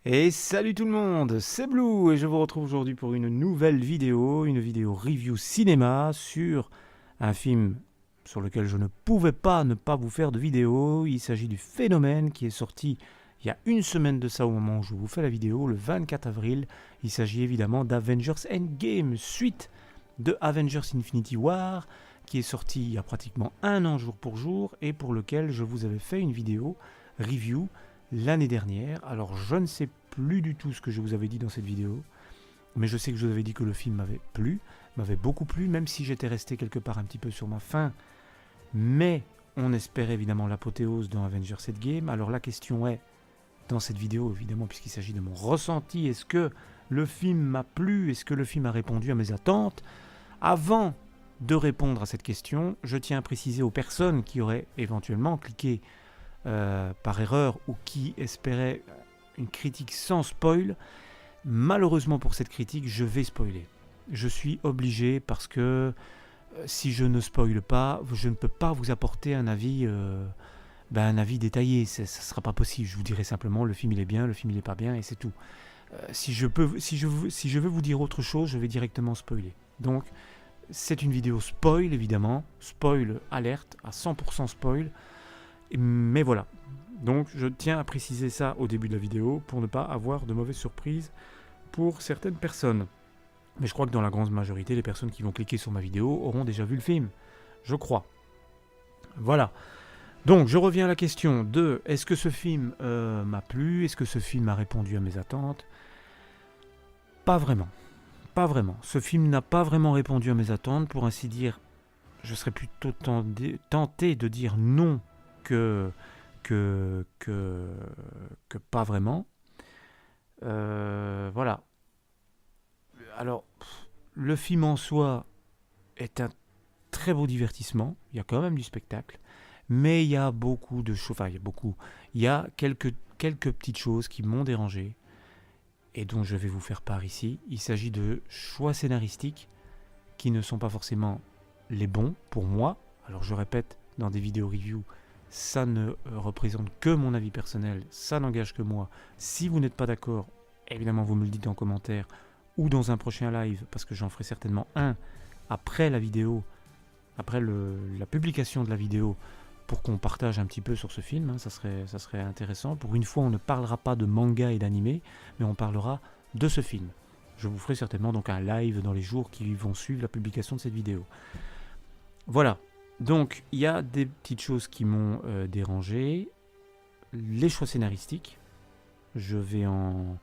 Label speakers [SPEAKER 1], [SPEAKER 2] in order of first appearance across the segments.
[SPEAKER 1] Et salut tout le monde, c'est Blue et je vous retrouve aujourd'hui pour une nouvelle vidéo, une vidéo review cinéma sur un film sur lequel je ne pouvais pas ne pas vous faire de vidéo. Il s'agit du Phénomène qui est sorti il y a une semaine de ça au moment où je vous fais la vidéo, le 24 avril. Il s'agit évidemment d'Avengers Endgame, suite de Avengers Infinity War, qui est sorti il y a pratiquement un an jour pour jour et pour lequel je vous avais fait une vidéo review l'année dernière. Alors je ne sais plus du tout ce que je vous avais dit dans cette vidéo, mais je sais que je vous avais dit que le film m'avait beaucoup plu, même si j'étais resté quelque part un petit peu sur ma faim. Mais on espère évidemment l'apothéose dans Avengers Endgame. Alors la question est, dans cette vidéo évidemment, puisqu'il s'agit de mon ressenti, est-ce que le film m'a plu? Est-ce que le film a répondu à mes attentes? Avant de répondre à cette question, je tiens à préciser aux personnes qui auraient éventuellement cliqué par erreur ou qui espéraient une critique sans spoil. Malheureusement pour cette critique, je vais spoiler. Je suis obligé parce que si je ne spoile pas, je ne peux pas vous apporter un avis détaillé. Ça ne sera pas possible. Je vous dirai simplement le film il est bien, le film il n'est pas bien et c'est tout. Si je veux vous dire autre chose, je vais directement spoiler. Donc c'est une vidéo spoil évidemment, spoil alerte, à 100% spoil. Mais voilà, donc je tiens à préciser ça au début de la vidéo pour ne pas avoir de mauvaises surprises pour certaines personnes. Mais je crois que dans la grande majorité, les personnes qui vont cliquer sur ma vidéo auront déjà vu le film. Je crois. Voilà. Donc je reviens à la question de est-ce que ce film m'a plu? Est-ce que ce film a répondu à mes attentes? Pas vraiment. Pas vraiment. Ce film n'a pas vraiment répondu à mes attentes. Pour ainsi dire, je serais plutôt tenté de dire non que pas vraiment. Voilà. Alors, le film en soi est un très beau divertissement. Il y a quand même du spectacle. Mais il y a beaucoup de choses. Enfin, il y a quelques petites choses qui m'ont dérangé et dont je vais vous faire part ici. Il s'agit de choix scénaristiques qui ne sont pas forcément les bons pour moi. Alors, je répète, dans des vidéos review, ça ne représente que mon avis personnel, ça n'engage que moi. Si vous n'êtes pas d'accord, évidemment vous me le dites en commentaire ou dans un prochain live, parce que j'en ferai certainement un après la vidéo, après la publication de la vidéo, pour qu'on partage un petit peu sur ce film, hein, ça serait intéressant. Pour une fois, on ne parlera pas de manga et d'animé, mais on parlera de ce film. Je vous ferai certainement donc un live dans les jours qui vont suivre la publication de cette vidéo. Voilà. Donc, il y a des petites choses qui m'ont dérangé. Les choix scénaristiques, je vais en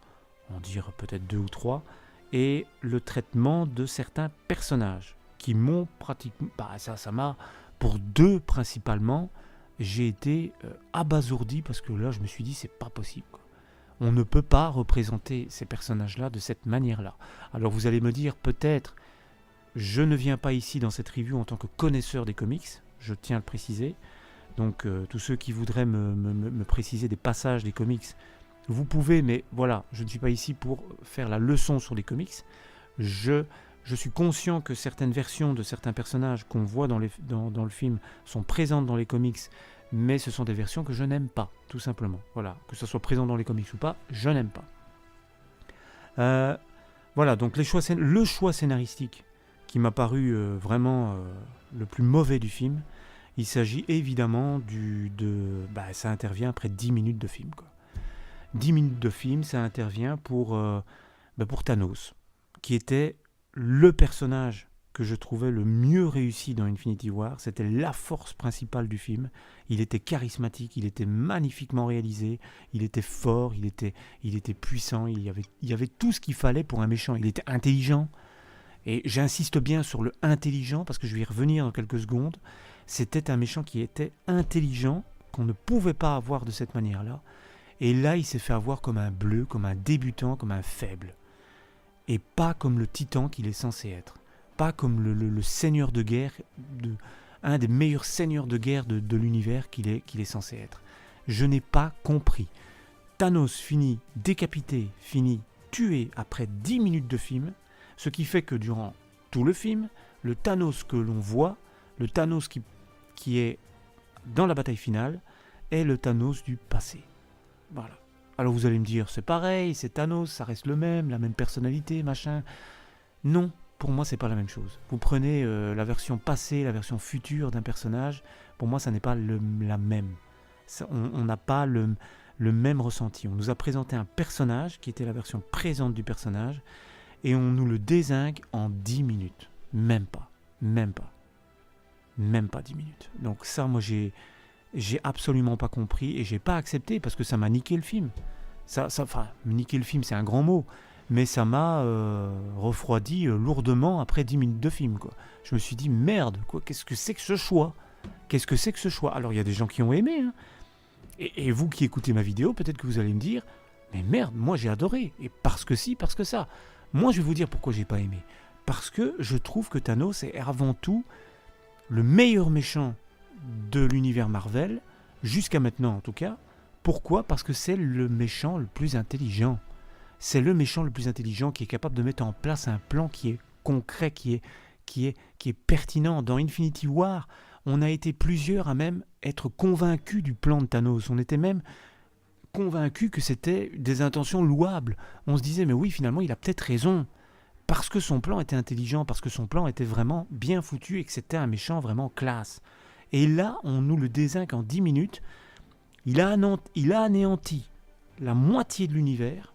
[SPEAKER 1] dire peut-être 2 ou 3. Et le traitement de certains personnages qui m'ont pratiquement... ça m'a... Pour 2 principalement, j'ai été abasourdi parce que là, je me suis dit, c'est pas possible, quoi. On ne peut pas représenter ces personnages-là de cette manière-là. Alors, vous allez me dire, peut-être... Je ne viens pas ici dans cette review en tant que connaisseur des comics, je tiens à le préciser. Donc tous ceux qui voudraient me préciser des passages des comics, vous pouvez, mais voilà, je ne suis pas ici pour faire la leçon sur les comics. Je suis conscient que certaines versions de certains personnages qu'on voit dans le film sont présentes dans les comics, mais ce sont des versions que je n'aime pas, tout simplement. Voilà, que ce soit présent dans les comics ou pas, je n'aime pas. Voilà, donc le choix scénaristique qui m'a paru vraiment le plus mauvais du film. Il s'agit évidemment ça intervient après 10 minutes de film, quoi. 10 minutes de film, ça intervient pour Thanos, qui était le personnage que je trouvais le mieux réussi dans Infinity War. C'était la force principale du film. Il était charismatique, il était magnifiquement réalisé, il était fort, il était puissant, il y avait tout ce qu'il fallait pour un méchant. Il était intelligent. Et j'insiste bien sur le intelligent, parce que je vais y revenir dans quelques secondes. C'était un méchant qui était intelligent, qu'on ne pouvait pas avoir de cette manière-là. Et là, il s'est fait avoir comme un bleu, comme un débutant, comme un faible. Et pas comme le titan qu'il est censé être. Pas comme le seigneur de guerre, un des meilleurs seigneurs de guerre de l'univers qu'il est censé être. Je n'ai pas compris. Thanos finit décapité, finit tué après 10 minutes de film. Ce qui fait que durant tout le film, le Thanos que l'on voit, le Thanos qui est dans la bataille finale, est le Thanos du passé. Voilà. Alors vous allez me dire, c'est pareil, c'est Thanos, ça reste le même, la même personnalité, machin. Non, pour moi, c'est pas la même chose. Vous prenez la version passée, la version future d'un personnage, pour moi, ça n'est pas la même. On n'a pas le même ressenti. On nous a présenté un personnage qui était la version présente du personnage et on nous le dézingue en 10 minutes. Même pas. Même pas. Même pas 10 minutes. Donc ça, moi, j'ai absolument pas compris et j'ai pas accepté parce que ça m'a niqué le film. Enfin, niquer le film, c'est un grand mot, mais ça m'a refroidi lourdement après 10 minutes de film, quoi. Je me suis dit, merde, quoi, qu'est-ce que c'est que ce choix? Qu'est-ce que c'est que ce choix? Alors, il y a des gens qui ont aimé, hein. Et vous qui écoutez ma vidéo, peut-être que vous allez me dire, mais merde, moi j'ai adoré. Et parce que si, parce que ça. Moi, je vais vous dire pourquoi j'ai pas aimé. Parce que je trouve que Thanos est avant tout le meilleur méchant de l'univers Marvel, jusqu'à maintenant en tout cas. Pourquoi? Parce que c'est le méchant le plus intelligent. C'est le méchant le plus intelligent qui est capable de mettre en place un plan qui est concret, qui est pertinent. Dans Infinity War, on a été plusieurs à même être convaincus du plan de Thanos. On était même convaincus que c'était des intentions louables. On se disait, mais oui, finalement, il a peut-être raison. Parce que son plan était intelligent, parce que son plan était vraiment bien foutu et que c'était un méchant vraiment classe. Et là, on nous le dézingue en 10 minutes. Il a anéanti la moitié de l'univers.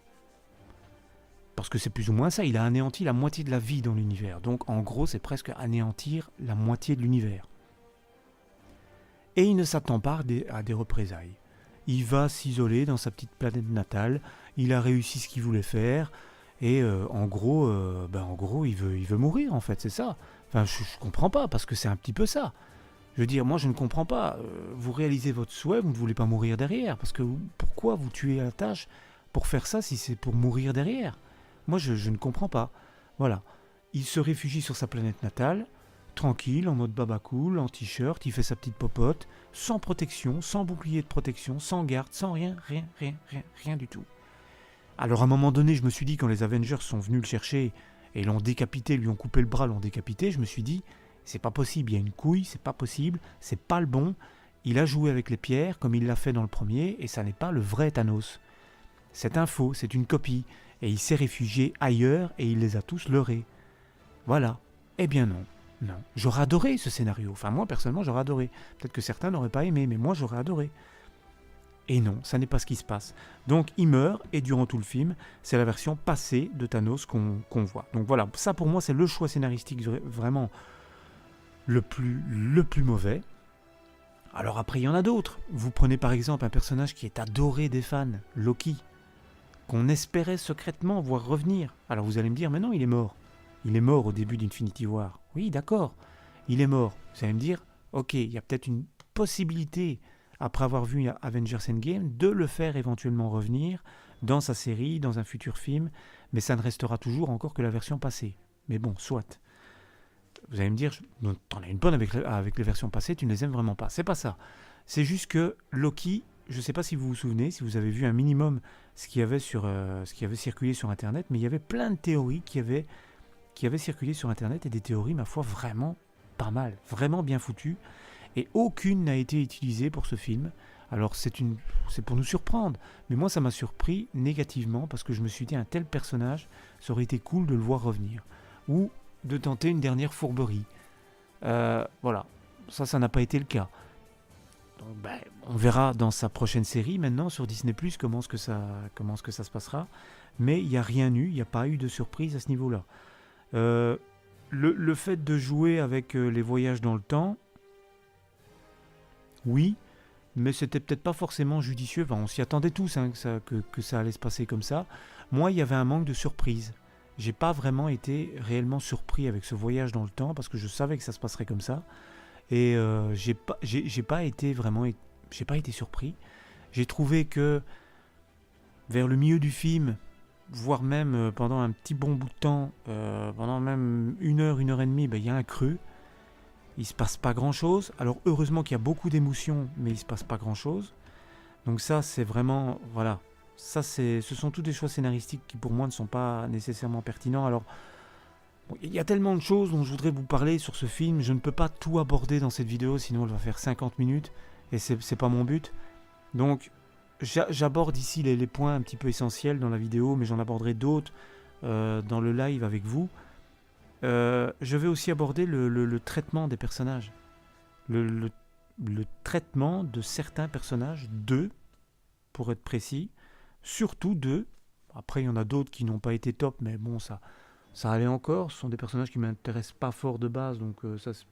[SPEAKER 1] Parce que c'est plus ou moins ça, il a anéanti la moitié de la vie dans l'univers. Donc en gros, c'est presque anéantir la moitié de l'univers. Et il ne s'attend pas à des représailles. Il va s'isoler dans sa petite planète natale. Il a réussi ce qu'il voulait faire. Et en gros, il veut mourir en fait, c'est ça. Enfin, je comprends pas, parce que c'est un petit peu ça. Je veux dire, moi je ne comprends pas. Vous réalisez votre souhait, vous ne voulez pas mourir derrière. Parce que pourquoi vous tuez à la tâche pour faire ça si c'est pour mourir derrière? Moi je ne comprends pas. Voilà. Il se réfugie sur sa planète natale, tranquille, en mode baba cool, en t-shirt, il fait sa petite popote, sans protection, sans bouclier de protection, sans garde, sans rien du tout. Alors à un moment donné, je me suis dit, quand les Avengers sont venus le chercher et l'ont décapité, lui ont coupé le bras, l'ont décapité, je me suis dit, c'est pas possible, il y a une couille, c'est pas possible, c'est pas le bon. Il a joué avec les pierres comme il l'a fait dans le premier et ça n'est pas le vrai Thanos. C'est un faux, c'est une copie. Et il s'est réfugié ailleurs et il les a tous leurrés. Voilà. Eh bien non. Non. J'aurais adoré ce scénario. Enfin moi personnellement j'aurais adoré. Peut-être que certains n'auraient pas aimé, mais moi j'aurais adoré. Et non, ça n'est pas ce qui se passe. Donc il meurt, et durant tout le film, c'est la version passée de Thanos qu'on voit. Donc voilà, ça pour moi c'est le choix scénaristique vraiment le plus mauvais. Alors après il y en a d'autres. Vous prenez par exemple un personnage qui est adoré des fans, Loki, qu'on espérait secrètement voir revenir. Alors vous allez me dire, mais non, il est mort. Il est mort au début d'Infinity War. Oui, d'accord, il est mort. Vous allez me dire, ok, il y a peut-être une possibilité, après avoir vu Avengers Endgame, de le faire éventuellement revenir dans sa série, dans un futur film, mais ça ne restera toujours encore que la version passée. Mais bon, soit. Vous allez me dire, t'en as une bonne avec les versions passées, tu ne les aimes vraiment pas. C'est pas ça. C'est juste que Loki, je ne sais pas si vous vous souvenez, si vous avez vu un minimum ce qui avait circulé sur Internet, mais il y avait plein de théories qui avaient circulé sur Internet, et des théories, ma foi, vraiment pas mal, vraiment bien foutues. Et aucune n'a été utilisée pour ce film. Alors c'est pour nous surprendre, mais moi ça m'a surpris négativement, parce que je me suis dit, un tel personnage, ça aurait été cool de le voir revenir, ou de tenter une dernière fourberie. Voilà, ça n'a pas été le cas. Donc, on verra dans sa prochaine série maintenant sur Disney+, comment est-ce que ça se passera, mais il n'y a rien eu, il n'y a pas eu de surprise à ce niveau-là. Le fait de jouer avec les voyages dans le temps, oui, mais c'était peut-être pas forcément judicieux. Enfin, on s'y attendait tous, hein, que ça allait se passer comme ça. Moi, il y avait un manque de surprise. J'ai pas vraiment été réellement surpris avec ce voyage dans le temps, parce que je savais que ça se passerait comme ça. Et j'ai pas été surpris. J'ai trouvé que vers le milieu du film, voire même pendant un petit bon bout de temps, pendant même une heure et demie, il y a un creux. Il se passe pas grand chose. Alors heureusement qu'il y a beaucoup d'émotions, mais il se passe pas grand chose. Donc ça c'est vraiment, voilà, ce sont tous des choix scénaristiques qui pour moi ne sont pas nécessairement pertinents. Alors il y a tellement de choses dont je voudrais vous parler sur ce film, je ne peux pas tout aborder dans cette vidéo, sinon elle va faire 50 minutes, et c'est pas mon but. Donc j'aborde ici les points un petit peu essentiels dans la vidéo, mais j'en aborderai d'autres dans le live avec vous. Je vais aussi aborder le traitement des personnages. Le traitement de certains personnages, deux, pour être précis. Surtout deux. Après, il y en a d'autres qui n'ont pas été top, mais bon, ça allait encore. Ce sont des personnages qui ne m'intéressent pas fort de base, donc,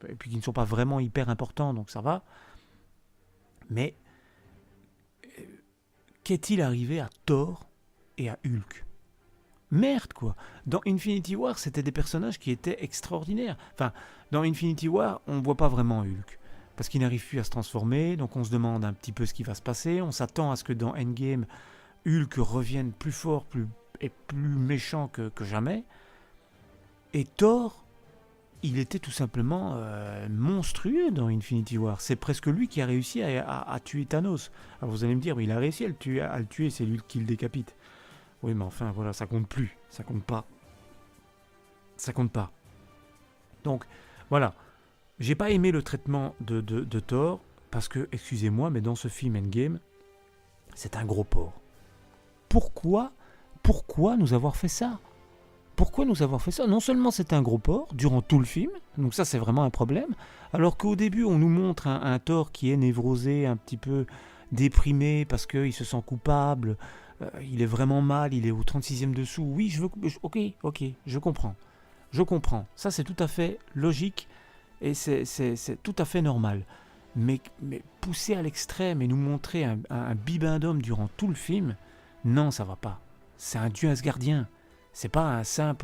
[SPEAKER 1] et puis qui ne sont pas vraiment hyper importants, donc ça va. Mais qu'est-il arrivé à Thor et à Hulk ? Merde, quoi. Dans Infinity War, c'était des personnages qui étaient extraordinaires. Enfin, dans Infinity War, on ne voit pas vraiment Hulk. Parce qu'il n'arrive plus à se transformer, donc on se demande un petit peu ce qui va se passer. On s'attend à ce que dans Endgame, Hulk revienne plus fort et plus méchant que jamais. Et Thor, il était tout simplement monstrueux dans Infinity War. C'est presque lui qui a réussi à tuer Thanos. Alors vous allez me dire, mais il a réussi à le tuer, c'est lui qui le décapite. Oui, mais enfin, voilà, ça compte plus. Ça compte pas. Ça compte pas. Donc, voilà. J'ai pas aimé le traitement de Thor, parce que, excusez-moi, mais dans ce film Endgame, c'est un gros porc. Pourquoi nous avoir fait ça ? Pourquoi nous avoir fait ça ? Non seulement c'est un gros porc, durant tout le film, donc ça c'est vraiment un problème, alors qu'au début on nous montre un Thor qui est névrosé, un petit peu déprimé, parce qu'il se sent coupable, il est vraiment mal, il est au 36e dessous. Oui, ok, je comprends. Ça, c'est tout à fait logique et c'est tout à fait normal. Mais pousser à l'extrême et nous montrer un bibendum durant tout le film, non, ça va pas. C'est un dieu asgardien. C'est pas un simple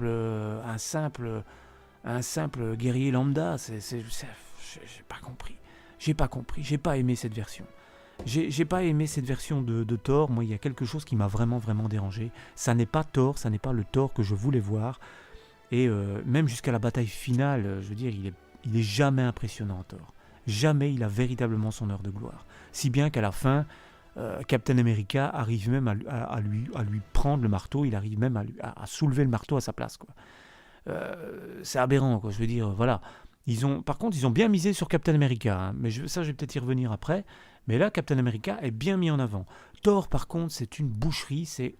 [SPEAKER 1] guerrier lambda. J'ai pas compris. J'ai pas aimé cette version. J'ai pas aimé cette version de Thor. Moi, il y a quelque chose qui m'a vraiment dérangé. Ça n'est pas Thor, ça n'est pas le Thor que je voulais voir. Et même jusqu'à la bataille finale, je veux dire, il est jamais impressionnant, Thor. Jamais il a véritablement son heure de gloire. Si bien qu'à la fin, Captain America arrive même à lui prendre le marteau, il arrive même à soulever le marteau à sa place, quoi. C'est aberrant, quoi. Je veux dire, voilà. Par contre, ils ont bien misé sur Captain America, hein, mais ça, je vais peut-être y revenir après. Mais là, Captain America est bien mis en avant. Thor, par contre, c'est une boucherie, c'est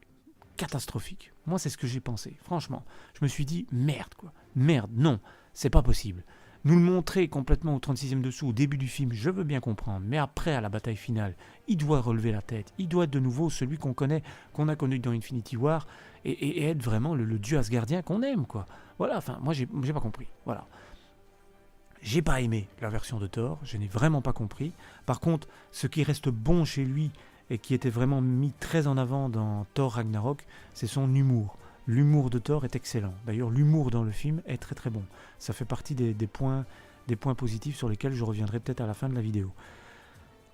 [SPEAKER 1] catastrophique. Moi, c'est ce que j'ai pensé, franchement. Je me suis dit, merde, quoi. Merde, non, c'est pas possible. Nous le montrer complètement au 36e dessous, au début du film, je veux bien comprendre, mais après, à la bataille finale, il doit relever la tête. Il doit être de nouveau celui qu'on a connu dans Infinity War, et être vraiment le dieu asgardien qu'on aime, quoi. Voilà, enfin, moi, j'ai pas compris. Voilà. J'ai pas aimé la version de Thor, je n'ai vraiment pas compris. Par contre, ce qui reste bon chez lui, et qui était vraiment mis très en avant dans Thor Ragnarok, c'est son humour. L'humour de Thor est excellent. D'ailleurs, l'humour dans le film est très bon. Ça fait partie des points positifs sur lesquels je reviendrai peut-être à la fin de la vidéo.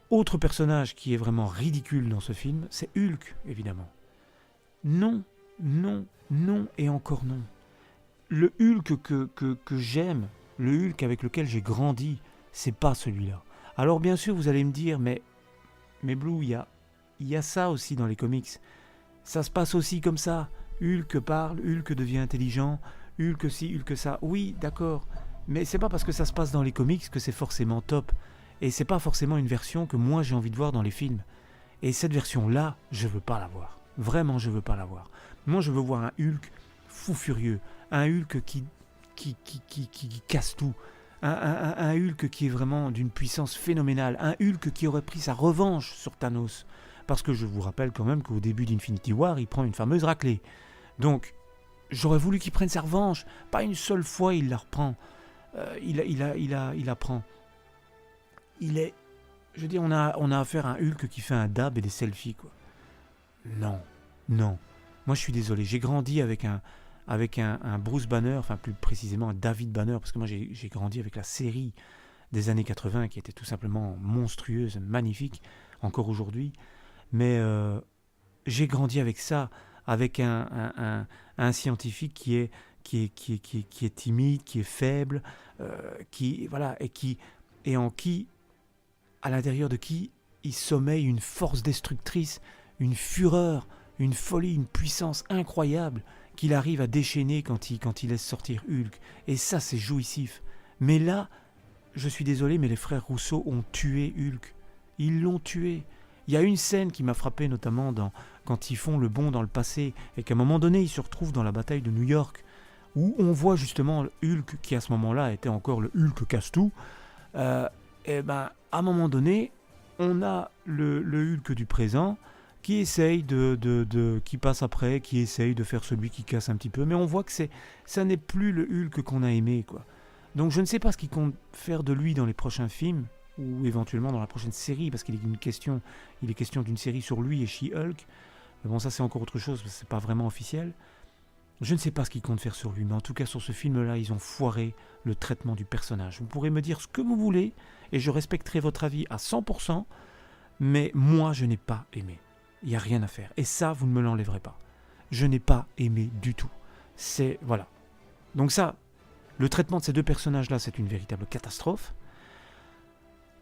[SPEAKER 1] Autre personnage qui est vraiment ridicule dans ce film, c'est Hulk, évidemment. Non et encore non. Le Hulk que j'aime, le Hulk avec lequel j'ai grandi, c'est pas celui-là. Alors bien sûr, vous allez me dire, mais Blue, il y a ça aussi dans les comics. Ça se passe aussi comme ça. Hulk parle, Hulk devient intelligent, Hulk ci, Hulk ça. Oui, d'accord. Mais c'est pas parce que ça se passe dans les comics que c'est forcément top. Et c'est pas forcément une version que moi j'ai envie de voir dans les films. Et cette version-là, je veux pas la voir. Vraiment, je veux pas la voir. Moi, je veux voir un Hulk fou furieux. Un Hulk qui casse tout. Un Hulk qui est vraiment d'une puissance phénoménale. Un Hulk qui aurait pris sa revanche sur Thanos. Parce que je vous rappelle quand même qu'au début d'Infinity War, il prend une fameuse raclée. Donc, j'aurais voulu qu'il prenne sa revanche. Pas une seule fois, il la reprend. Il la prend. Je veux dire, on a affaire à un Hulk qui fait un dab et des selfies, quoi. Non. Moi, je suis désolé. J'ai grandi avec un Bruce Banner, enfin plus précisément un David Banner, parce que moi, j'ai grandi avec la série des années 80 qui était tout simplement monstrueuse, magnifique, encore aujourd'hui. Mais j'ai grandi avec ça, avec un scientifique qui est timide, qui est faible, à l'intérieur de qui il sommeille une force destructrice, une fureur, une folie, une puissance incroyable qu'il arrive à déchaîner quand il laisse sortir Hulk. Et ça, c'est jouissif. Mais là, je suis désolé, mais les frères Rousseau ont tué Hulk. Ils l'ont tué. Il y a une scène qui m'a frappé, notamment quand ils font le bond dans le passé, et qu'à un moment donné, ils se retrouvent dans la bataille de New York, où on voit justement Hulk, qui à ce moment-là était encore le Hulk casse-tout. Et ben, à un moment donné, on a le Hulk du présent qui essaye qui passe après, qui essaye de faire celui qui casse un petit peu, mais on voit que ça n'est plus le Hulk qu'on a aimé, quoi. Donc je ne sais pas ce qu'il compte faire de lui dans les prochains films, ou éventuellement dans la prochaine série, parce qu'il est question d'une série sur lui et She-Hulk. Mais bon, ça c'est encore autre chose, parce que c'est pas vraiment officiel. Je ne sais pas ce qu'ils comptent faire sur lui, mais en tout cas sur ce film-là, ils ont foiré le traitement du personnage. Vous pourrez me dire ce que vous voulez, et je respecterai votre avis à 100%, mais moi je n'ai pas aimé. Il n'y a rien à faire. Et ça, vous ne me l'enlèverez pas. Je n'ai pas aimé du tout. Voilà. Donc ça, le traitement de ces deux personnages-là, c'est une véritable catastrophe.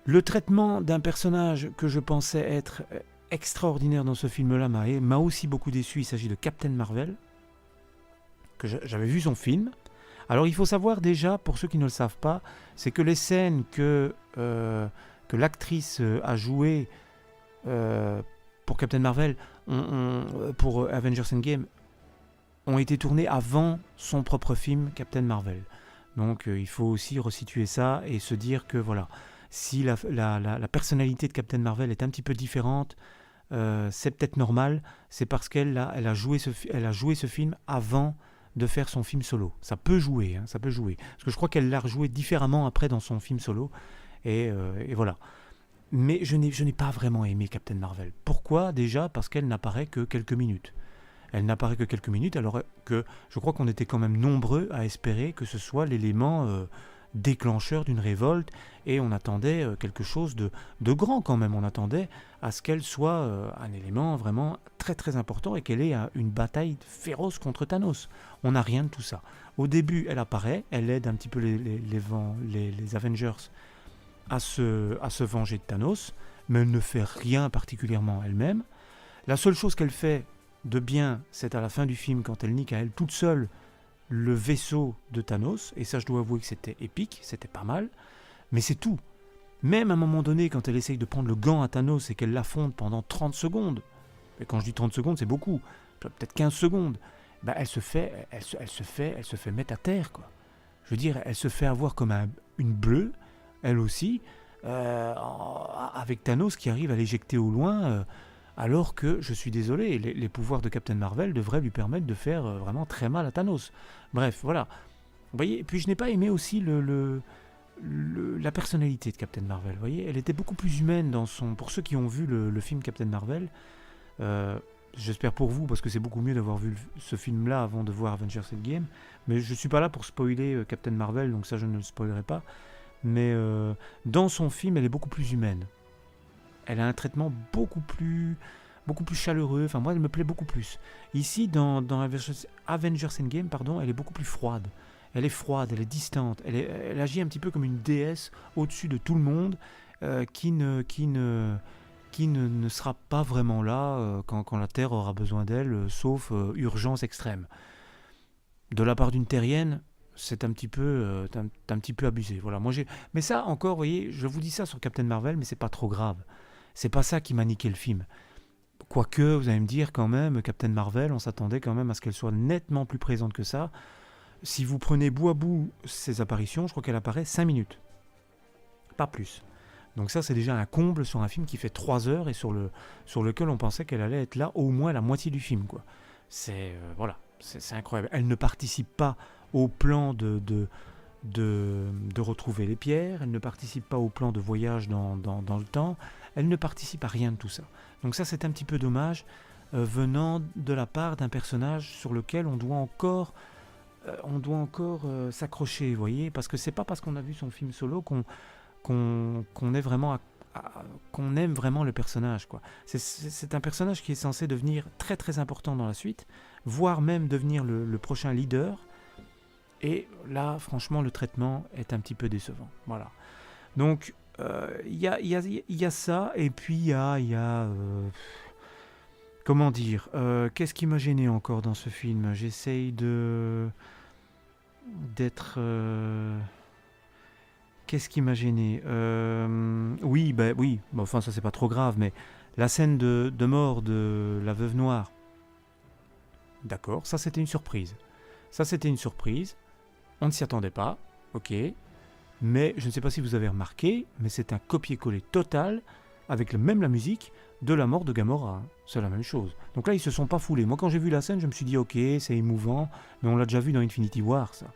[SPEAKER 1] Le traitement d'un personnage que je pensais être extraordinaire dans ce film-là m'a aussi beaucoup déçu. Il s'agit de Captain Marvel, que j'avais vu son film. Alors il faut savoir déjà, pour ceux qui ne le savent pas, c'est que les scènes que l'actrice a jouées pour Captain Marvel, pour Avengers Endgame, ont été tournées avant son propre film Captain Marvel. Donc il faut aussi resituer ça et se dire que voilà, si la personnalité de Captain Marvel est un petit peu différente, c'est peut-être normal, c'est parce qu'elle a joué ce film avant de faire son film solo. Ça peut jouer, hein, ça peut jouer. Parce que je crois qu'elle l'a rejoué différemment après dans son film solo. Et voilà. Mais je n'ai pas vraiment aimé Captain Marvel. Pourquoi ? Déjà parce qu'elle n'apparaît que quelques minutes. Elle n'apparaît que quelques minutes, alors que je crois qu'on était quand même nombreux à espérer que ce soit l'élément déclencheur d'une révolte, et on attendait quelque chose de grand quand même. On attendait à ce qu'elle soit un élément vraiment très très important et qu'elle ait une bataille féroce contre Thanos. On n'a rien de tout ça. Au début, elle apparaît, elle aide un petit peu les Avengers à se venger de Thanos, mais elle ne fait rien particulièrement elle-même. La seule chose qu'elle fait de bien, c'est à la fin du film, quand elle nique à elle toute seule le vaisseau de Thanos, et ça je dois avouer que c'était épique, c'était pas mal, mais c'est tout. Même à un moment donné, quand elle essaye de prendre le gant à Thanos et qu'elle l'affronte pendant 30 secondes, et quand je dis 30 secondes, c'est beaucoup, peut-être 15 secondes, bah elle se fait mettre à terre, quoi. Je veux dire, elle se fait avoir comme une bleue, elle aussi, avec Thanos qui arrive à l'éjecter au loin, alors que, je suis désolé, les pouvoirs de Captain Marvel devraient lui permettre de faire vraiment très mal à Thanos. Bref, voilà. Vous voyez, et puis je n'ai pas aimé aussi la personnalité de Captain Marvel. Vous voyez, elle était beaucoup plus humaine pour ceux qui ont vu le film Captain Marvel. J'espère pour vous, parce que c'est beaucoup mieux d'avoir vu ce film-là avant de voir Avengers Endgame. Mais je ne suis pas là pour spoiler Captain Marvel, donc ça je ne le spoilerai pas. Mais dans son film, elle est beaucoup plus humaine. Elle a un traitement beaucoup plus chaleureux. Enfin, moi, elle me plaît beaucoup plus. Ici, dans Avengers Endgame, elle est beaucoup plus froide. Elle est froide, elle est distante. Elle agit un petit peu comme une déesse au-dessus de tout le monde, qui ne sera pas vraiment là quand la Terre aura besoin d'elle, sauf urgence extrême. De la part d'une terrienne, c'est un petit peu abusé. Voilà, mais ça encore, vous voyez, je vous dis ça sur Captain Marvel, mais c'est pas trop grave. C'est pas ça qui m'a niqué le film. Quoique, vous allez me dire quand même, Captain Marvel, on s'attendait quand même à ce qu'elle soit nettement plus présente que ça. Si vous prenez bout à bout ses apparitions, je crois qu'elle apparaît 5 minutes. Pas plus. Donc ça, c'est déjà un comble sur un film qui fait 3 heures et sur lequel on pensait qu'elle allait être là au moins la moitié du film, quoi. C'est incroyable. Elle ne participe pas au plan de retrouver les pierres, elle ne participe pas au plan de voyage dans le temps, elle ne participe à rien de tout ça. Donc ça, c'est un petit peu dommage, venant de la part d'un personnage sur lequel on doit encore s'accrocher, vous voyez, parce que c'est pas parce qu'on a vu son film solo qu'on est vraiment qu'on aime vraiment le personnage, quoi. C'est un personnage qui est censé devenir très très important dans la suite, voire même devenir le prochain leader. Et là, franchement, le traitement est un petit peu décevant. Voilà. Donc, il y a ça, et puis il y a comment dire, qu'est-ce qui m'a gêné encore dans ce film ? J'essaye d'être... qu'est-ce qui m'a gêné ? Oui, enfin ça c'est pas trop grave, mais La scène de mort de la veuve noire, d'accord, ça c'était une surprise. Ça c'était une surprise, on ne s'y attendait pas, ok. Mais je ne sais pas si vous avez remarqué, mais c'est un copier-coller total, avec même la musique, de la mort de Gamora. C'est la même chose. Donc là, ils se sont pas foulés. Moi, quand j'ai vu la scène, je me suis dit, ok, c'est émouvant, mais on l'a déjà vu dans Infinity War, ça.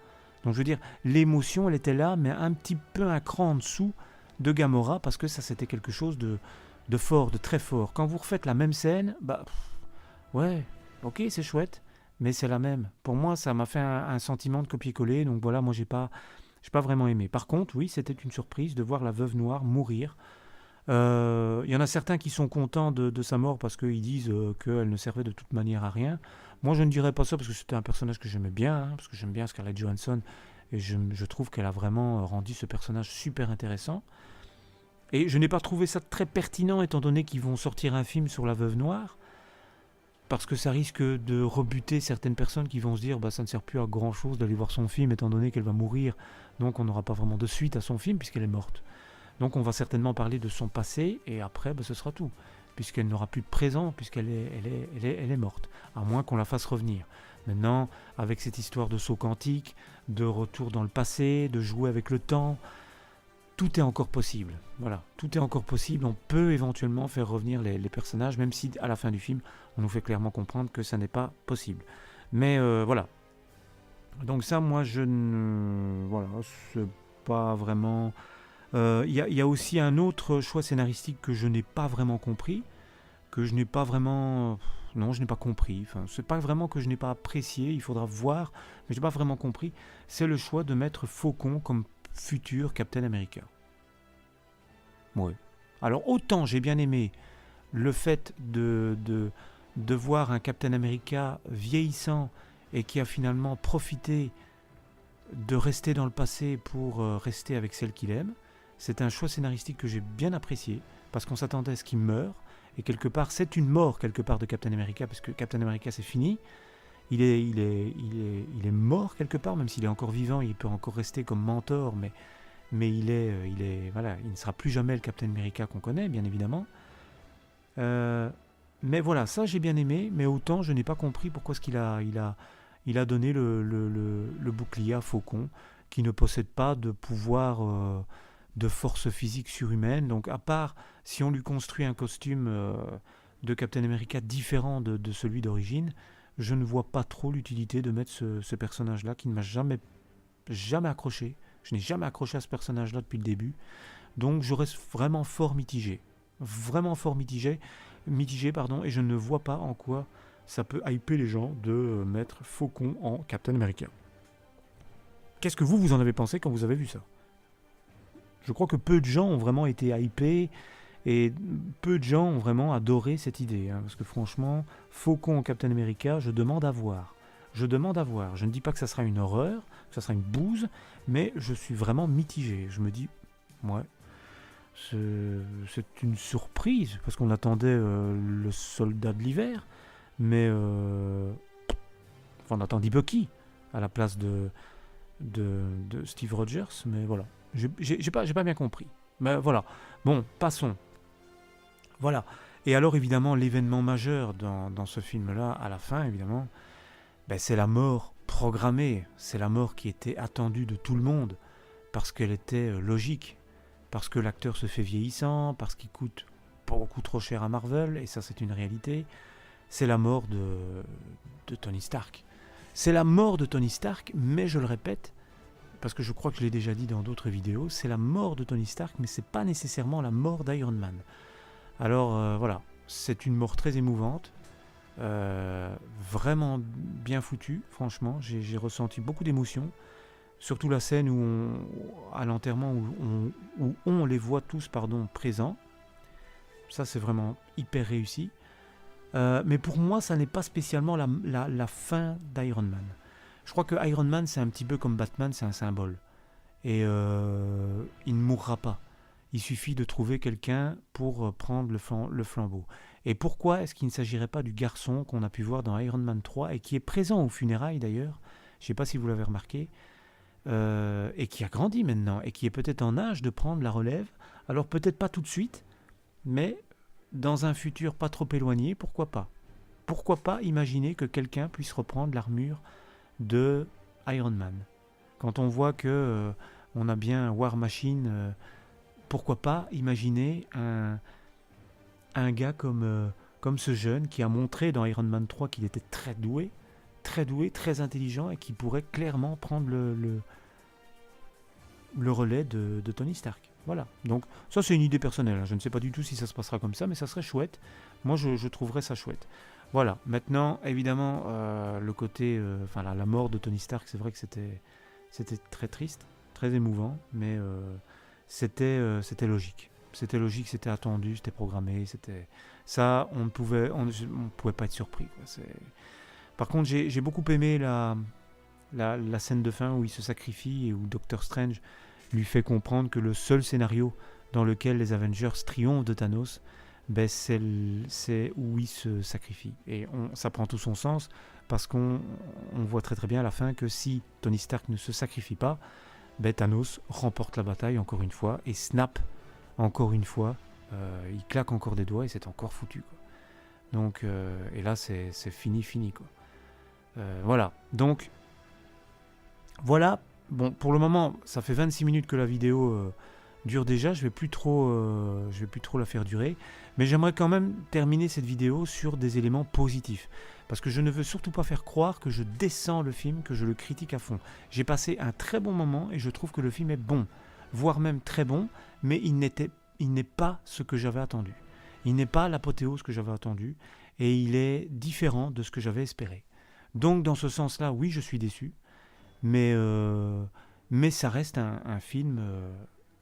[SPEAKER 1] Donc je veux dire, l'émotion, elle était là, mais un petit peu un cran en dessous de Gamora, parce que ça, c'était quelque chose de fort, de très fort. Quand vous refaites la même scène, bah, ouais, ok, c'est chouette, mais c'est la même. Pour moi, ça m'a fait un sentiment de copier-coller, donc voilà, moi, j'ai pas vraiment aimé. Par contre, oui, c'était une surprise de voir la veuve noire mourir. Y en a certains qui sont contents de sa mort parce qu'ils disent qu'elle ne servait de toute manière à rien. Moi, je ne dirais pas ça parce que c'était un personnage que j'aimais bien, hein, parce que j'aime bien Scarlett Johansson et je trouve qu'elle a vraiment rendu ce personnage super intéressant. Et je n'ai pas trouvé ça très pertinent étant donné qu'ils vont sortir un film sur la veuve noire, parce que ça risque de rebuter certaines personnes qui vont se dire bah ça ne sert plus à grand chose d'aller voir son film étant donné qu'elle va mourir, donc on n'aura pas vraiment de suite à son film puisqu'elle est morte. Donc on va certainement parler de son passé et après bah, ce sera tout, puisqu'elle n'aura plus de présent, puisqu'elle elle est morte, à moins qu'on la fasse revenir. Maintenant, avec cette histoire de saut quantique, de retour dans le passé, de jouer avec le temps, tout est encore possible. Voilà, tout est encore possible. On peut éventuellement faire revenir les personnages, même si à la fin du film, on nous fait clairement comprendre que ça n'est pas possible. Mais voilà. Donc ça, moi, je ne... Voilà, c'est pas vraiment... y a aussi un autre choix scénaristique que je n'ai pas vraiment compris, que je n'ai pas vraiment... Non, je n'ai pas compris. Enfin, c'est pas vraiment que je n'ai pas apprécié, il faudra voir, mais je n'ai pas vraiment compris. C'est le choix de mettre Faucon comme futur Captain America. Ouais. Alors autant j'ai bien aimé le fait de voir un Captain America vieillissant et qui a finalement profité de rester dans le passé pour rester avec celle qu'il aime. C'est un choix scénaristique que j'ai bien apprécié parce qu'on s'attendait à ce qu'il meure et quelque part c'est une mort quelque part de Captain America parce que Captain America c'est fini. Il est mort quelque part, même s'il est encore vivant, il peut encore rester comme mentor, mais voilà, il ne sera plus jamais le Captain America qu'on connaît, bien évidemment. Mais voilà, ça j'ai bien aimé, mais autant je n'ai pas compris pourquoi est-ce qu'il a donné le bouclier à Faucon, qui ne possède pas de pouvoir de force physique surhumaine. Donc à part si on lui construit un costume de Captain America différent de celui d'origine, je ne vois pas trop l'utilité de mettre ce personnage-là qui ne m'a jamais accroché. Je n'ai jamais accroché à ce personnage-là depuis le début. Donc je reste vraiment fort mitigé. Vraiment fort mitigé, et je ne vois pas en quoi ça peut hyper les gens de mettre Faucon en Captain America. Qu'est-ce que vous en avez pensé quand vous avez vu ça ? Je crois que peu de gens ont vraiment été hypés et peu de gens ont vraiment adoré cette idée. Parce que franchement, Faucon en Captain America, je demande à voir. Je ne dis pas que ça sera une horreur, que ça sera une bouse, mais je suis vraiment mitigé. Je me dis, ouais, c'est une surprise, parce qu'on attendait le soldat de l'hiver, mais on attendit Bucky à la place de Steve Rogers, mais voilà. J'ai pas bien compris. Mais voilà. Bon, passons. Voilà. Et alors, évidemment, l'événement majeur dans ce film-là, à la fin, évidemment, ben, c'est la mort programmée. C'est la mort qui était attendue de tout le monde, parce qu'elle était logique. Parce que l'acteur se fait vieillissant, parce qu'il coûte beaucoup trop cher à Marvel, et ça, c'est une réalité. C'est la mort de Tony Stark. C'est la mort de Tony Stark, mais je le répète, parce que je crois que je l'ai déjà dit dans d'autres vidéos, c'est la mort de Tony Stark, mais c'est pas nécessairement la mort d'Iron Man. Alors voilà, c'est une mort très émouvante, vraiment bien foutue, franchement, j'ai ressenti beaucoup d'émotions, surtout la scène à l'enterrement où on les voit tous présents, ça c'est vraiment hyper réussi, mais pour moi ça n'est pas spécialement la fin d'Iron Man. Je crois que Iron Man, c'est un petit peu comme Batman, c'est un symbole. Et il ne mourra pas. Il suffit de trouver quelqu'un pour prendre le flambeau. Et pourquoi est-ce qu'il ne s'agirait pas du garçon qu'on a pu voir dans Iron Man 3 et qui est présent aux funérailles d'ailleurs, je ne sais pas si vous l'avez remarqué, et qui a grandi maintenant et qui est peut-être en âge de prendre la relève. Alors peut-être pas tout de suite, mais dans un futur pas trop éloigné, pourquoi pas? Pourquoi pas imaginer que quelqu'un puisse reprendre l'armure de Iron Man? Quand on voit que on a bien War Machine, pourquoi pas imaginer un gars comme ce jeune qui a montré dans Iron Man 3 qu'il était très doué, très intelligent et qui pourrait clairement prendre le relais de Tony Stark. Voilà. Donc ça c'est une idée personnelle. Je ne sais pas du tout si ça se passera comme ça, mais ça serait chouette. Moi je trouverais ça chouette. Voilà. Maintenant, évidemment, le côté, la mort de Tony Stark, c'est vrai que c'était très triste, très émouvant, mais c'était logique. C'était logique, c'était attendu, c'était programmé, c'était ça. On ne pouvait pas être surpris, quoi. Par contre, j'ai beaucoup aimé la scène de fin où il se sacrifie et où Doctor Strange lui fait comprendre que le seul scénario dans lequel les Avengers triomphent de Thanos, c'est où il se sacrifie. Et ça prend tout son sens parce qu'on voit très bien à la fin que si Tony Stark ne se sacrifie pas, Thanos remporte la bataille encore une fois et snap encore une fois. Il claque encore des doigts et c'est encore foutu, quoi. Donc, et là c'est fini, quoi. Voilà, donc voilà. Bon, pour le moment, ça fait 26 minutes que la vidéo dure déjà. Je vais plus trop la faire durer. Mais j'aimerais quand même terminer cette vidéo sur des éléments positifs. Parce que je ne veux surtout pas faire croire que je descends le film, que je le critique à fond. J'ai passé un très bon moment et je trouve que le film est bon. Voire même très bon, mais il n'est pas ce que j'avais attendu. Il n'est pas l'apothéose que j'avais attendu. Et il est différent de ce que j'avais espéré. Donc dans ce sens-là, oui, je suis déçu. Mais ça reste un film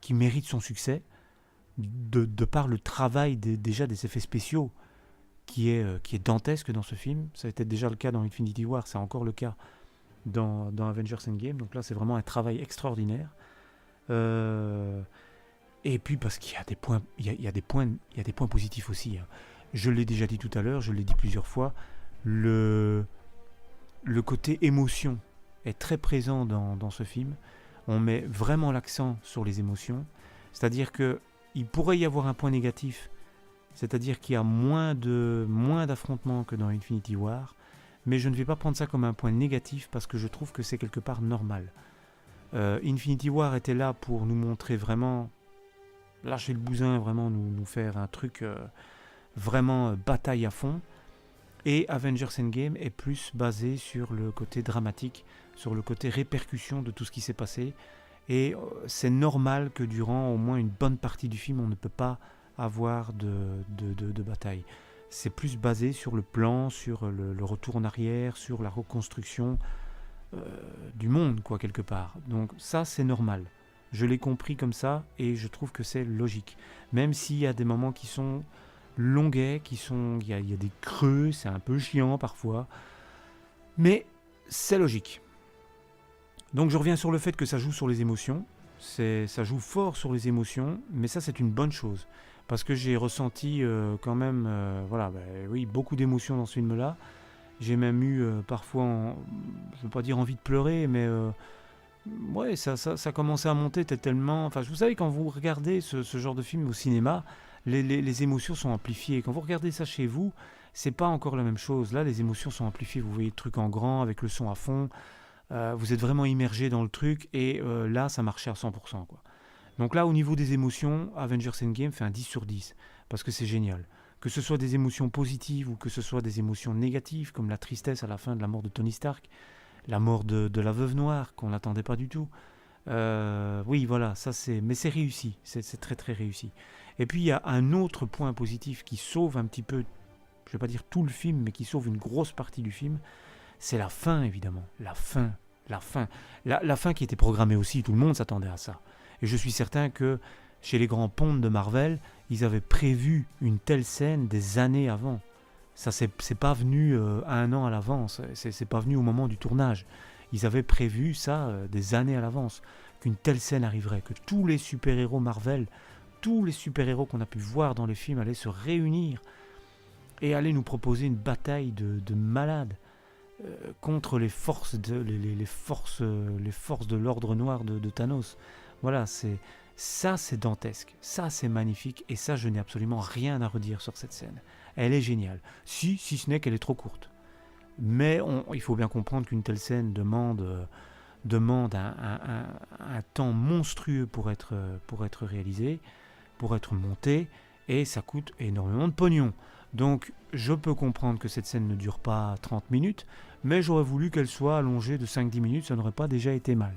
[SPEAKER 1] qui mérite son succès de par le travail déjà des effets spéciaux qui est dantesque dans ce film. Ça a été déjà le cas dans Infinity War, c'est encore le cas dans Avengers Endgame. Donc là, c'est vraiment un travail extraordinaire. Et puis parce qu'il y a des points, il y a des points positifs aussi, hein. Je l'ai déjà dit tout à l'heure, je l'ai dit plusieurs fois. Le côté émotion est très présent dans ce film. On met vraiment l'accent sur les émotions. C'est-à-dire qu'il pourrait y avoir un point négatif, c'est-à-dire qu'il y a moins d'affrontements que dans Infinity War, mais je ne vais pas prendre ça comme un point négatif parce que je trouve que c'est quelque part normal. Infinity War était là pour nous montrer vraiment, lâcher le bousin, vraiment nous faire un truc vraiment bataille à fond. Et Avengers Endgame est plus basé sur le côté dramatique, sur le côté répercussion de tout ce qui s'est passé. Et c'est normal que durant au moins une bonne partie du film, on ne peut pas avoir de bataille. C'est plus basé sur le plan, sur le retour en arrière, sur la reconstruction du monde, quoi, quelque part. Donc ça, c'est normal. Je l'ai compris comme ça et je trouve que c'est logique. Même s'il y a des moments qui sont longuets, il y a des creux, c'est un peu chiant parfois, mais c'est logique. Donc je reviens sur le fait que ça joue sur les émotions, ça joue fort sur les émotions, mais ça c'est une bonne chose, parce que j'ai ressenti quand même, oui, beaucoup d'émotions dans ce film-là. J'ai même eu parfois, je ne veux pas dire envie de pleurer, mais ouais, ça commençait à monter tellement. Enfin, vous savez, quand vous regardez ce genre de film au cinéma, les émotions sont amplifiées. Quand vous regardez ça chez vous, c'est pas encore la même chose. Là, les émotions sont amplifiées. Vous voyez le truc en grand, avec le son à fond. Vous êtes vraiment immergé dans le truc. Et là, ça marchait à 100%, quoi. Donc là, au niveau des émotions, Avengers Endgame fait un 10 sur 10. Parce que c'est génial. Que ce soit des émotions positives ou que ce soit des émotions négatives, comme la tristesse à la fin de la mort de Tony Stark, la mort de la veuve noire, qu'on n'attendait pas du tout. Oui, voilà, mais c'est réussi. C'est très très réussi. Et puis il y a un autre point positif qui sauve un petit peu, je ne vais pas dire tout le film, mais qui sauve une grosse partie du film, c'est la fin, évidemment. La fin qui était programmée aussi, tout le monde s'attendait à ça. Et je suis certain que chez les grands pontes de Marvel, ils avaient prévu une telle scène des années avant. Ça, c'est pas venu un an à l'avance, c'est pas venu au moment du tournage. Ils avaient prévu ça des années à l'avance, qu'une telle scène arriverait, que tous les super-héros Marvel, tous les super-héros qu'on a pu voir dans les films allaient se réunir et allaient nous proposer une bataille de malades contre les forces de l'ordre noir de Thanos. Voilà, Ça, c'est dantesque, ça, c'est magnifique, et ça, je n'ai absolument rien à redire sur cette scène. Elle est géniale, si ce n'est qu'elle est trop courte. Mais il faut bien comprendre qu'une telle scène demande un temps monstrueux pour être réalisé, pour être monté, et ça coûte énormément de pognon. Donc je peux comprendre que cette scène ne dure pas 30 minutes, mais j'aurais voulu qu'elle soit allongée de 5-10 minutes, ça n'aurait pas déjà été mal.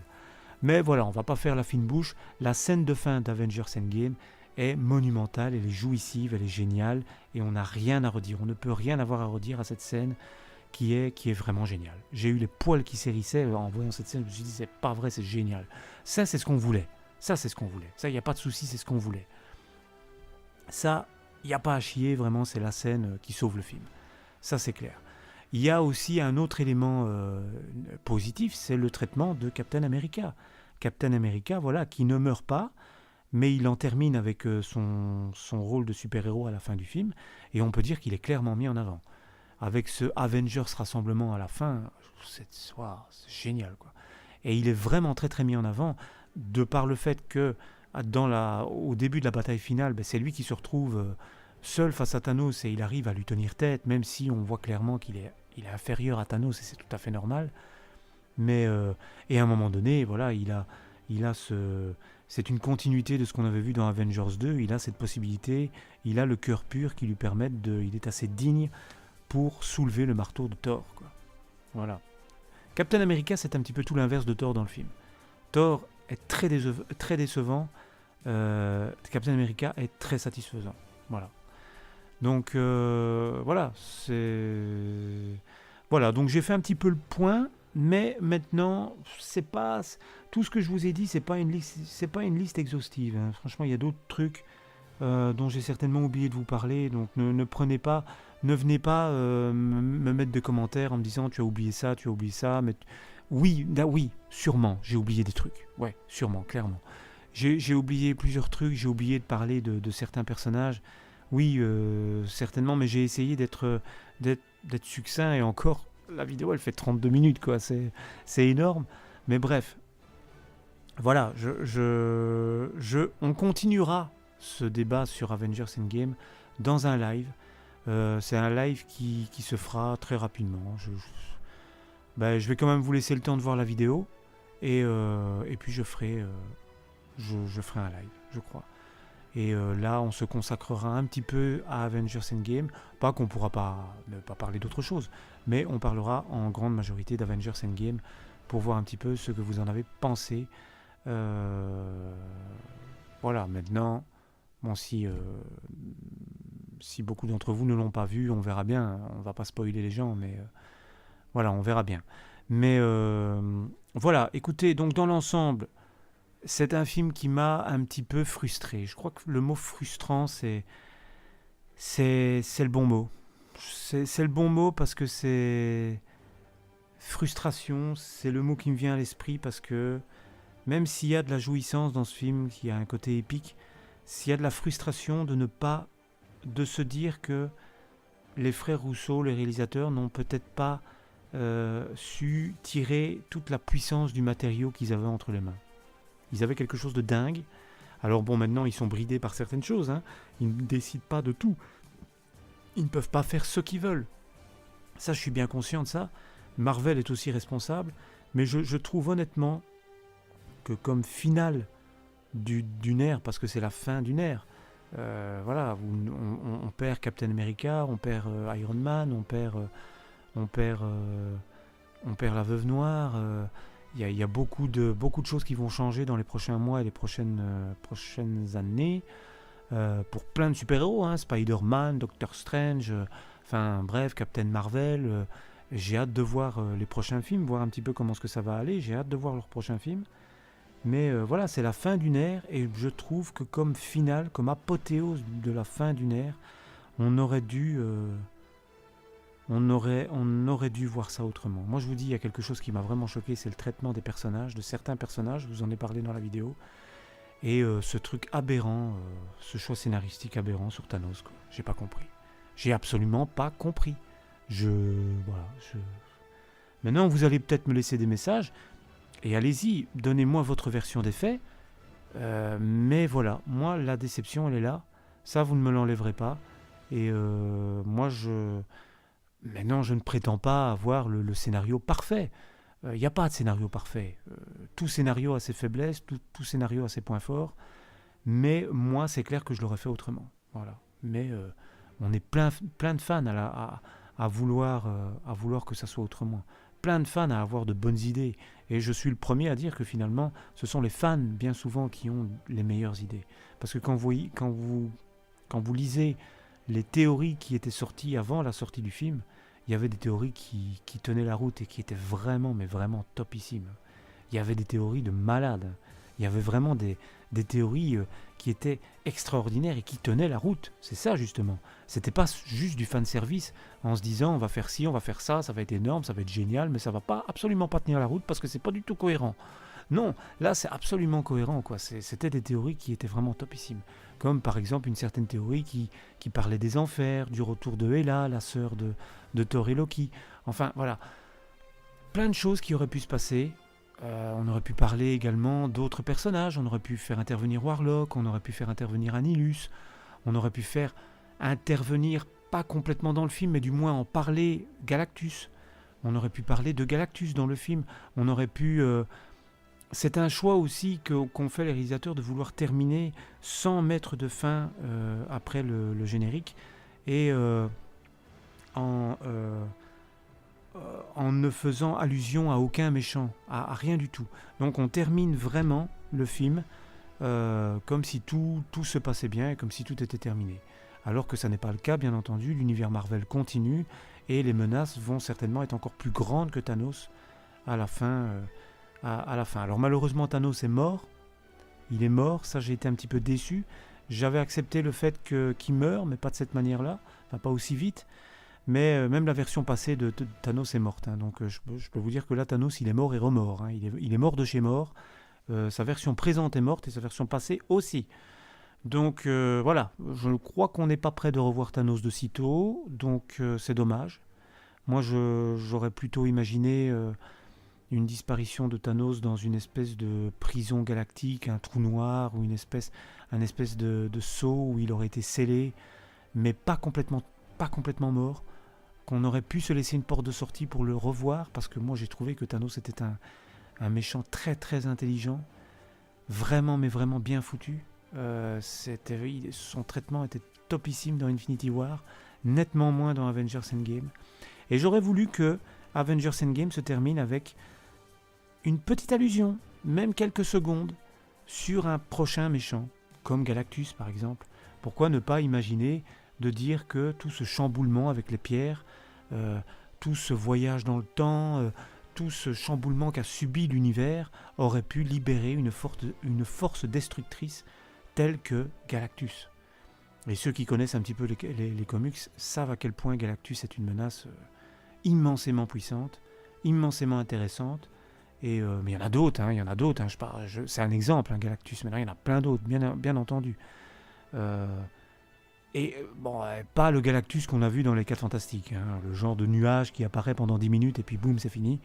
[SPEAKER 1] Mais voilà, on va pas faire la fine bouche, la scène de fin d'Avengers Endgame est monumentale, elle est jouissive, elle est géniale, et on n'a rien à redire, on ne peut rien avoir à redire à cette scène qui est vraiment géniale. J'ai eu les poils qui s'hérissaient en voyant cette scène, je me suis dit c'est pas vrai, c'est génial. Ça c'est ce qu'on voulait, ça il n'y a pas de souci, c'est ce qu'on voulait. Ça, il n'y a pas à chier, vraiment, c'est la scène qui sauve le film. Ça, c'est clair. Il y a aussi un autre élément positif, c'est le traitement de Captain America. Captain America, voilà, qui ne meurt pas, mais il en termine avec son rôle de super-héros à la fin du film, et on peut dire qu'il est clairement mis en avant. Avec ce Avengers rassemblement à la fin, c'est génial, quoi. Et il est vraiment très très mis en avant, de par le fait que au début de la bataille finale, c'est lui qui se retrouve seul face à Thanos et il arrive à lui tenir tête, même si on voit clairement qu'il est inférieur à Thanos et c'est tout à fait normal. Mais et à un moment donné, voilà, c'est une continuité de ce qu'on avait vu dans Avengers 2. Il a cette possibilité, il a le cœur pur qui lui permet il est assez digne pour soulever le marteau de Thor, quoi. Voilà. Captain America, c'est un petit peu tout l'inverse de Thor dans le film. Thor est très décevant. Captain America est très satisfaisant. Voilà. Donc voilà, donc j'ai fait un petit peu le point, mais maintenant c'est pas tout ce que je vous ai dit, c'est pas une liste exhaustive, hein. Franchement, il y a d'autres trucs dont j'ai certainement oublié de vous parler, donc ne venez pas me mettre des commentaires en me disant tu as oublié ça, mais oui, sûrement, j'ai oublié des trucs. Ouais, sûrement, clairement. J'ai oublié plusieurs trucs, j'ai oublié de parler de certains personnages. Oui, certainement, mais j'ai essayé d'être succinct, et encore, la vidéo elle fait 32 minutes, quoi. C'est énorme. Mais bref, voilà, on continuera ce débat sur Avengers Endgame dans un live. C'est un live qui se fera très rapidement. Je vais quand même vous laisser le temps de voir la vidéo, et puis je ferai un live, je crois. Et là, on se consacrera un petit peu à Avengers Endgame. Pas qu'on ne pourra pas parler d'autre chose, mais on parlera en grande majorité d'Avengers Endgame pour voir un petit peu ce que vous en avez pensé. Voilà, maintenant, bon, si beaucoup d'entre vous ne l'ont pas vu, on verra bien. On ne va pas spoiler les gens, mais voilà, on verra bien. Mais voilà, écoutez, donc dans l'ensemble, c'est un film qui m'a un petit peu frustré. Je crois que le mot frustrant, c'est le bon mot. C'est le bon mot parce que c'est frustration, c'est le mot qui me vient à l'esprit, parce que même s'il y a de la jouissance dans ce film, qu'il y a un côté épique, s'il y a de la frustration de se dire que les frères Rousseau, les réalisateurs, n'ont peut-être pas su tirer toute la puissance du matériau qu'ils avaient entre les mains. Ils avaient quelque chose de dingue. Alors bon, maintenant, ils sont bridés par certaines choses, hein. Ils ne décident pas de tout. Ils ne peuvent pas faire ce qu'ils veulent. Ça, je suis bien conscient de ça. Marvel est aussi responsable. Mais je trouve honnêtement que comme finale d'une ère, parce que c'est la fin d'une ère, voilà, on perd Captain America, on perd Iron Man, on perd la Veuve Noire. Il y a beaucoup de choses qui vont changer dans les prochains mois et les prochaines années, pour plein de super-héros, hein, Spider-Man, Doctor Strange, enfin bref, Captain Marvel. J'ai hâte de voir les prochains films, voir un petit peu comment est-ce que ça va aller. J'ai hâte de voir leurs prochains films. Mais voilà, c'est la fin d'une ère, et je trouve que comme finale, comme apothéose de la fin d'une ère, on aurait dû voir ça autrement. Moi, je vous dis, il y a quelque chose qui m'a vraiment choqué, c'est le traitement des personnages, de certains personnages. Je vous en ai parlé dans la vidéo. Et ce truc aberrant, ce choix scénaristique aberrant sur Thanos, quoi. J'ai pas compris. J'ai absolument pas compris. Maintenant, vous allez peut-être me laisser des messages, et allez-y, donnez-moi votre version des faits. Mais voilà, moi la déception elle est là, ça vous ne me l'enlèverez pas. Et moi maintenant je ne prétends pas avoir le scénario parfait. Il n'y a pas de scénario parfait. Tout scénario a ses faiblesses, tout scénario a ses points forts. Mais moi, c'est clair que je l'aurais fait autrement. Voilà. Mais on est plein de fans à vouloir que ça soit autrement. Plein de fans à avoir de bonnes idées. Et je suis le premier à dire que finalement, ce sont les fans, bien souvent, qui ont les meilleures idées. Parce que quand vous lisez les théories qui étaient sorties avant la sortie du film, il y avait des théories qui tenaient la route et qui étaient vraiment, mais vraiment topissimes. Il y avait des théories de malades. Il y avait vraiment des théories qui étaient extraordinaires et qui tenaient la route. C'est ça justement. C'était pas juste du fan service en se disant on va faire ci, on va faire ça, ça va être énorme, ça va être génial, mais ça va pas absolument pas tenir la route parce que c'est pas du tout cohérent. Non, là c'est absolument cohérent quoi. C'était des théories qui étaient vraiment topissimes. Comme par exemple une certaine théorie qui parlait des enfers, du retour de Hela, la sœur de Thor et Loki. Enfin voilà, plein de choses qui auraient pu se passer. On aurait pu parler également d'autres personnages, on aurait pu faire intervenir Warlock, on aurait pu faire intervenir Annihilus, on aurait pu faire intervenir, pas complètement dans le film, mais du moins en parler Galactus. On aurait pu parler de Galactus dans le film, on aurait pu... c'est un choix aussi qu'ont fait les réalisateurs de vouloir terminer sans mettre de fin après le générique et en ne faisant allusion à aucun méchant, à rien du tout. Donc on termine vraiment le film comme si tout se passait bien et comme si tout était terminé. Alors que ça n'est pas le cas, bien entendu, l'univers Marvel continue et les menaces vont certainement être encore plus grandes que Thanos à la fin. Alors malheureusement Thanos est mort, il est mort, ça j'ai été un petit peu déçu. J'avais accepté le fait qu'il meure, mais pas de cette manière-là, enfin pas aussi vite. Mais même la version passée de Thanos est morte. Hein, donc je peux vous dire que là, Thanos, il est mort et remort. Hein, il est mort de chez mort. Sa version présente est morte et sa version passée aussi. Donc voilà, je crois qu'on n'est pas prêt de revoir Thanos de sitôt. Donc c'est dommage. Moi, j'aurais plutôt imaginé une disparition de Thanos dans une espèce de prison galactique, un trou noir, ou un espèce de sceau où il aurait été scellé, mais pas complètement mort. Qu'on aurait pu se laisser une porte de sortie pour le revoir, parce que moi j'ai trouvé que Thanos était un méchant très très intelligent, vraiment mais vraiment bien foutu. Son traitement était topissime dans Infinity War, nettement moins dans Avengers Endgame. Et j'aurais voulu que Avengers Endgame se termine avec une petite allusion, même quelques secondes, sur un prochain méchant, comme Galactus par exemple. Pourquoi ne pas imaginer de dire que tout ce chamboulement avec les pierres, tout ce voyage dans le temps, tout ce chamboulement qu'a subi l'univers aurait pu libérer une force destructrice telle que Galactus. Et ceux qui connaissent un petit peu les comics savent à quel point Galactus est une menace immensément puissante, immensément intéressante. Mais il y en a d'autres, c'est un exemple, Galactus, mais là il y en a plein d'autres, bien entendu. Pas le Galactus qu'on a vu dans les 4 Fantastiques, hein, le genre de nuage qui apparaît pendant 10 minutes et puis boum, c'est fini.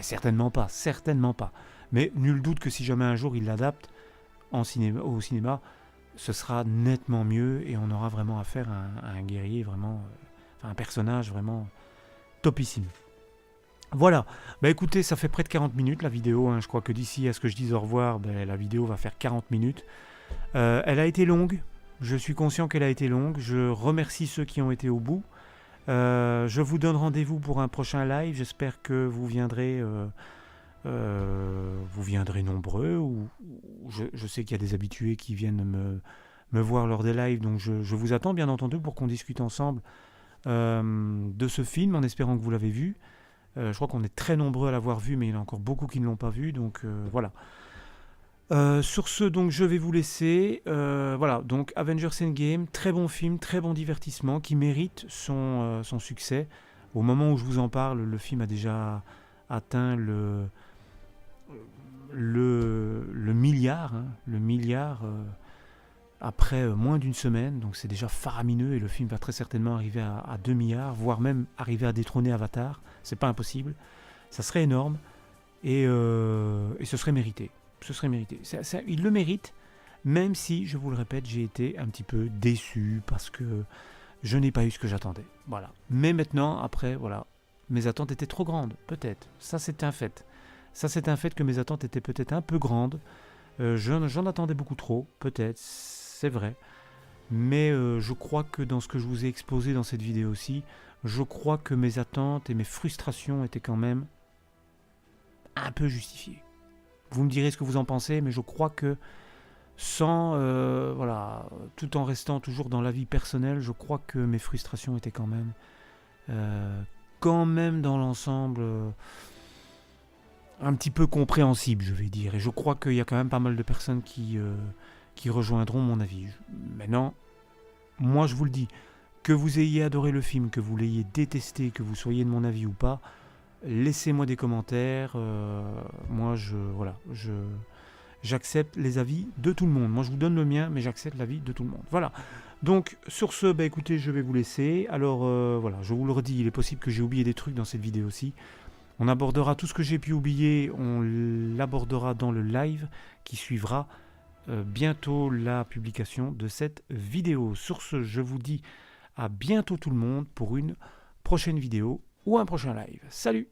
[SPEAKER 1] Certainement pas. Mais nul doute que si jamais un jour il l'adapte au cinéma, ce sera nettement mieux et on aura vraiment affaire à un guerrier vraiment, un personnage vraiment topissime. Voilà, écoutez, ça fait près de 40 minutes la vidéo, hein. Je crois que d'ici à ce que je dise au revoir, la vidéo va faire 40 minutes. Elle a été longue. Je suis conscient qu'elle a été longue. Je remercie ceux qui ont été au bout. Je vous donne rendez-vous pour un prochain live. J'espère que vous viendrez nombreux. Je sais qu'il y a des habitués qui viennent me voir lors des lives. Donc je vous attends bien entendu pour qu'on discute ensemble de ce film en espérant que vous l'avez vu. Je crois qu'on est très nombreux à l'avoir vu, mais il y en a encore beaucoup qui ne l'ont pas vu. Donc voilà. Sur ce, donc, je vais vous laisser. Voilà, donc Avengers Endgame, très bon film, très bon divertissement qui mérite son succès. Au moment où je vous en parle, le film a déjà atteint le milliard. Hein, le milliard après moins d'une semaine, donc c'est déjà faramineux et le film va très certainement arriver à 2 milliards, voire même arriver à détrôner Avatar. C'est pas impossible. Ça serait énorme et ce serait mérité. Il le mérite même si, je vous le répète, j'ai été un petit peu déçu parce que je n'ai pas eu ce que j'attendais. Voilà. Mais maintenant, après, voilà, mes attentes étaient trop grandes, peut-être. Ça, c'est un fait. Ça, c'est un fait que mes attentes étaient peut-être un peu grandes. J'en attendais beaucoup trop, peut-être, c'est vrai. Mais je crois que dans ce que je vous ai exposé dans cette vidéo aussi, je crois que mes attentes et mes frustrations étaient quand même un peu justifiées. Vous me direz ce que vous en pensez, mais je crois que sans, voilà, tout en restant toujours dans la vie personnelle, je crois que mes frustrations étaient quand même dans l'ensemble, un petit peu compréhensibles, je vais dire. Et je crois qu'il y a quand même pas mal de personnes qui rejoindront mon avis. Maintenant, moi je vous le dis, que vous ayez adoré le film, que vous l'ayez détesté, que vous soyez de mon avis ou pas, laissez-moi des commentaires. Moi, j'accepte les avis de tout le monde. Moi, je vous donne le mien, mais j'accepte l'avis de tout le monde. Voilà. Donc, sur ce, bah, écoutez, je vais vous laisser. Alors, voilà, je vous le redis, il est possible que j'ai oublié des trucs dans cette vidéo aussi. On abordera tout ce que j'ai pu oublier, on l'abordera dans le live qui suivra bientôt la publication de cette vidéo. Sur ce, je vous dis à bientôt tout le monde pour une prochaine vidéo ou un prochain live. Salut!